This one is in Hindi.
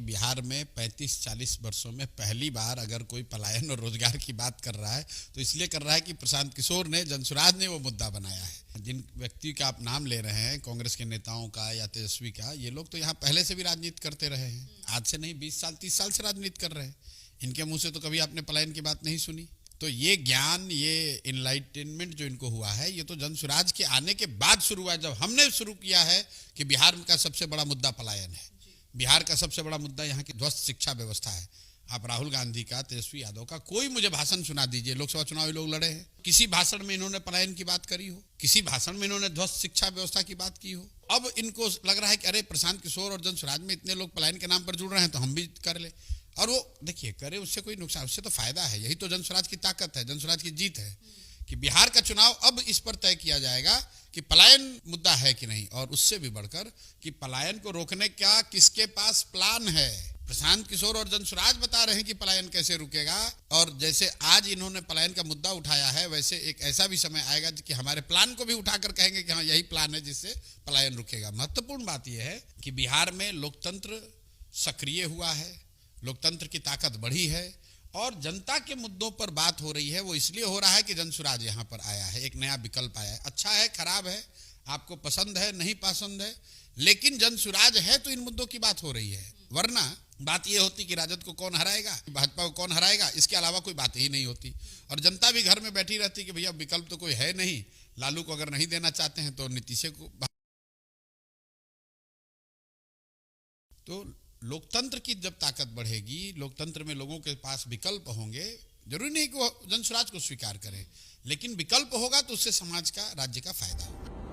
बिहार में 35-40 वर्षों में पहली बार अगर कोई पलायन और रोजगार की बात कर रहा है तो इसलिए कर रहा है कि प्रशांत किशोर ने, जनसुराज ने वो मुद्दा बनाया है। जिन व्यक्ति का आप नाम ले रहे हैं, कांग्रेस के नेताओं का या तेजस्वी का, ये लोग तो यहाँ पहले से भी राजनीति करते रहे हैं। आज से नहीं, 20 साल 30 साल से राजनीति कर रहे हैं। इनके मुंह से तो कभी आपने पलायन की बात नहीं सुनी। तो ये ज्ञान, ये इनलाइटनमेंट जो इनको हुआ है, ये तो जनसुराज के आने के बाद शुरू हुआ है, जब हमने शुरू किया है कि बिहार का सबसे बड़ा मुद्दा पलायन है। बिहार का सबसे बड़ा मुद्दा यहाँ की ध्वस्त शिक्षा व्यवस्था है। आप राहुल गांधी का, तेजस्वी यादव का कोई मुझे भाषण सुना दीजिए, लोकसभा चुनाव लोग लड़े हैं, किसी भाषण में इन्होंने पलायन की बात करी हो, किसी भाषण में इन्होंने ध्वस्त शिक्षा व्यवस्था की बात की हो। अब इनको लग रहा है कि अरे प्रशांत किशोर और जनसुराज में इतने लोग पलायन के नाम पर जुड़ रहे हैं तो हम भी कर ले। और वो देखिए, करे उससे कोई नुकसान, उससे तो फायदा है। यही तो जनसुराज की ताकत है, जनसुराज की जीत है कि बिहार का चुनाव अब इस पर तय किया जाएगा कि पलायन मुद्दा है कि नहीं, और उससे भी बढ़कर कि पलायन को रोकने का किसके पास प्लान है। प्रशांत किशोर और जनसुराज बता रहे हैं कि पलायन कैसे रुकेगा, और जैसे आज इन्होंने पलायन का मुद्दा उठाया है, वैसे एक ऐसा भी समय आएगा कि हमारे प्लान को भी उठाकर कहेंगे कि हाँ यही प्लान है जिससे पलायन रुकेगा। महत्वपूर्ण बात यह है कि बिहार में लोकतंत्र सक्रिय हुआ है, लोकतंत्र की ताकत बढ़ी है, और जनता के मुद्दों पर बात हो रही है। वो इसलिए हो रहा है कि जनसुराज यहाँ पर आया है, एक नया विकल्प आया है। अच्छा है, खराब है, आपको पसंद है नहीं पसंद है, लेकिन जनसुराज है तो इन मुद्दों की बात हो रही है। वरना बात ये होती कि राजद को कौन हराएगा, भाजपा को कौन हराएगा, इसके अलावा कोई बात ही नहीं होती, और जनता भी घर में बैठी रहती कि भैया विकल्प तो कोई है नहीं। लालू को अगर नहीं देना चाहते हैं तो नीतीश को। तो लोकतंत्र की जब ताकत बढ़ेगी, लोकतंत्र में लोगों के पास विकल्प होंगे, जरूरी नहीं कि वो जनसुराज को स्वीकार करें, लेकिन विकल्प होगा तो उससे समाज का, राज्य का फायदा होगा।